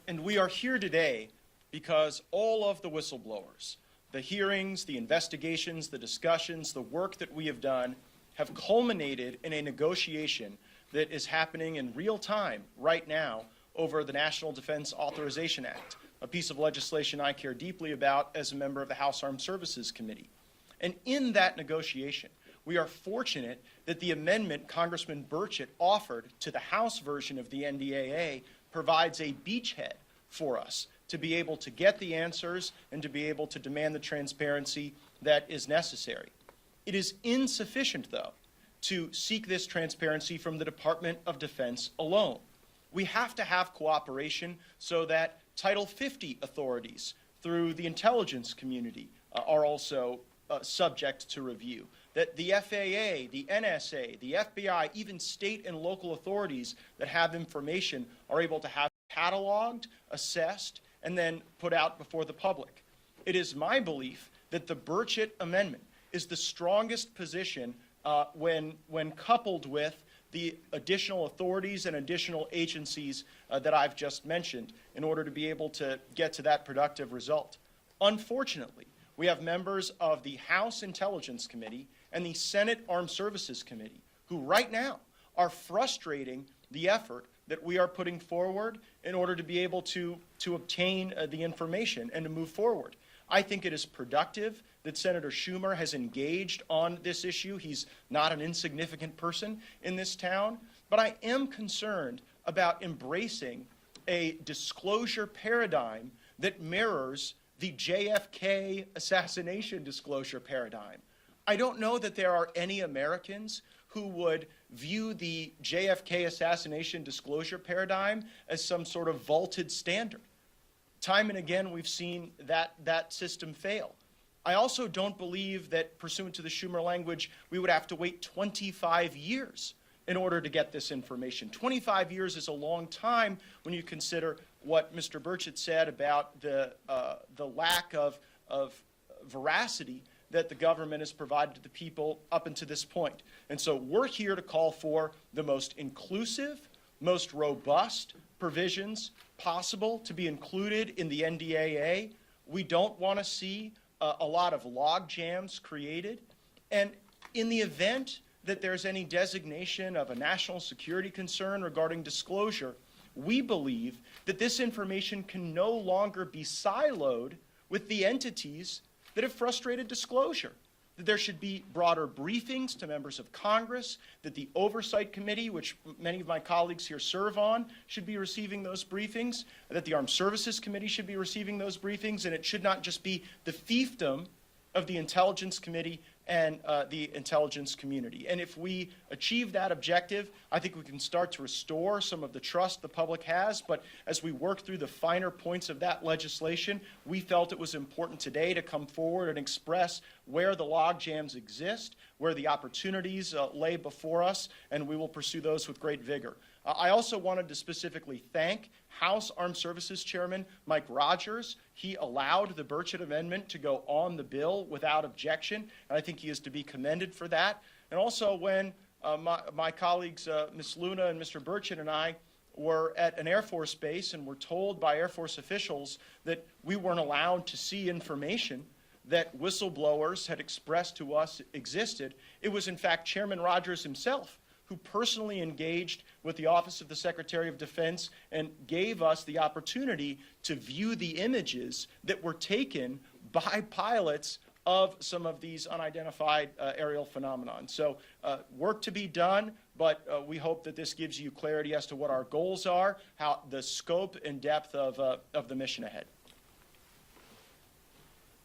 And we are here today because all of the whistleblowers, the hearings, the investigations, the discussions, the work that we have done have culminated in a negotiation that is happening in real time right now over the National Defense Authorization Act, a piece of legislation I care deeply about as a member of the House Armed Services Committee. And in that negotiation, we are fortunate that the amendment Congressman Burchett offered to the House version of the NDAA provides a beachhead for us to be able to get the answers and to be able to demand the transparency that is necessary. It is insufficient, though, to seek this transparency from the Department of Defense alone. We have to have cooperation so that Title 50 authorities through the intelligence community are also subject to review, that the FAA, the NSA, the FBI, even state and local authorities that have information are able to have cataloged, assessed, and then put out before the public. It is my belief that the Burchett Amendment is the strongest position when coupled with the additional authorities and additional agencies that I've just mentioned in order to be able to get to that productive result. Unfortunately, we have members of the House Intelligence Committee and the Senate Armed Services Committee who right now are frustrating the effort that we are putting forward in order to be able to obtain the information and to move forward. I think it is productive that Senator Schumer has engaged on this issue. He's not an insignificant person in this town, but I am concerned about embracing a disclosure paradigm that mirrors the JFK assassination disclosure paradigm. I don't know that there are any Americans who would view the JFK assassination disclosure paradigm as some sort of vaulted standard. Time and again, we've seen that system fail. I also don't believe that, pursuant to the Schumer language, we would have to wait 25 years in order to get this information. 25 years is a long time when you consider what Mr. Burchett said about the lack of veracity that the government has provided to the people up until this point. And so we're here to call for the most inclusive, most robust provisions possible to be included in the NDAA. We don't want to see a lot of log jams created. And in the event that there's any designation of a national security concern regarding disclosure, we believe that this information can no longer be siloed with the entities that have frustrated disclosure, that there should be broader briefings to members of Congress, that the Oversight Committee, which many of my colleagues here serve on, should be receiving those briefings, that the Armed Services Committee should be receiving those briefings, and it should not just be the fiefdom of the Intelligence Committee and the intelligence community. And if we achieve that objective, I think we can start to restore some of the trust the public has. But as we work through the finer points of that legislation, we felt it was important today to come forward and express where the log jams exist, where the opportunities lay before us, and we will pursue those with great vigor. I also wanted to specifically thank House Armed Services Chairman Mike Rogers. He allowed the Burchett Amendment to go on the bill without objection, and I think he is to be commended for that. And also when my colleagues, Ms. Luna and Mr. Burchett and I, were at an Air Force base and were told by Air Force officials that we weren't allowed to see information that whistleblowers had expressed to us existed, it was in fact Chairman Rogers himself who personally engaged with the Office of the Secretary of Defense and gave us the opportunity to view the images that were taken by pilots of some of these unidentified aerial phenomenon. So work to be done, but we hope that this gives you clarity as to what our goals are, how the scope and depth of the mission ahead.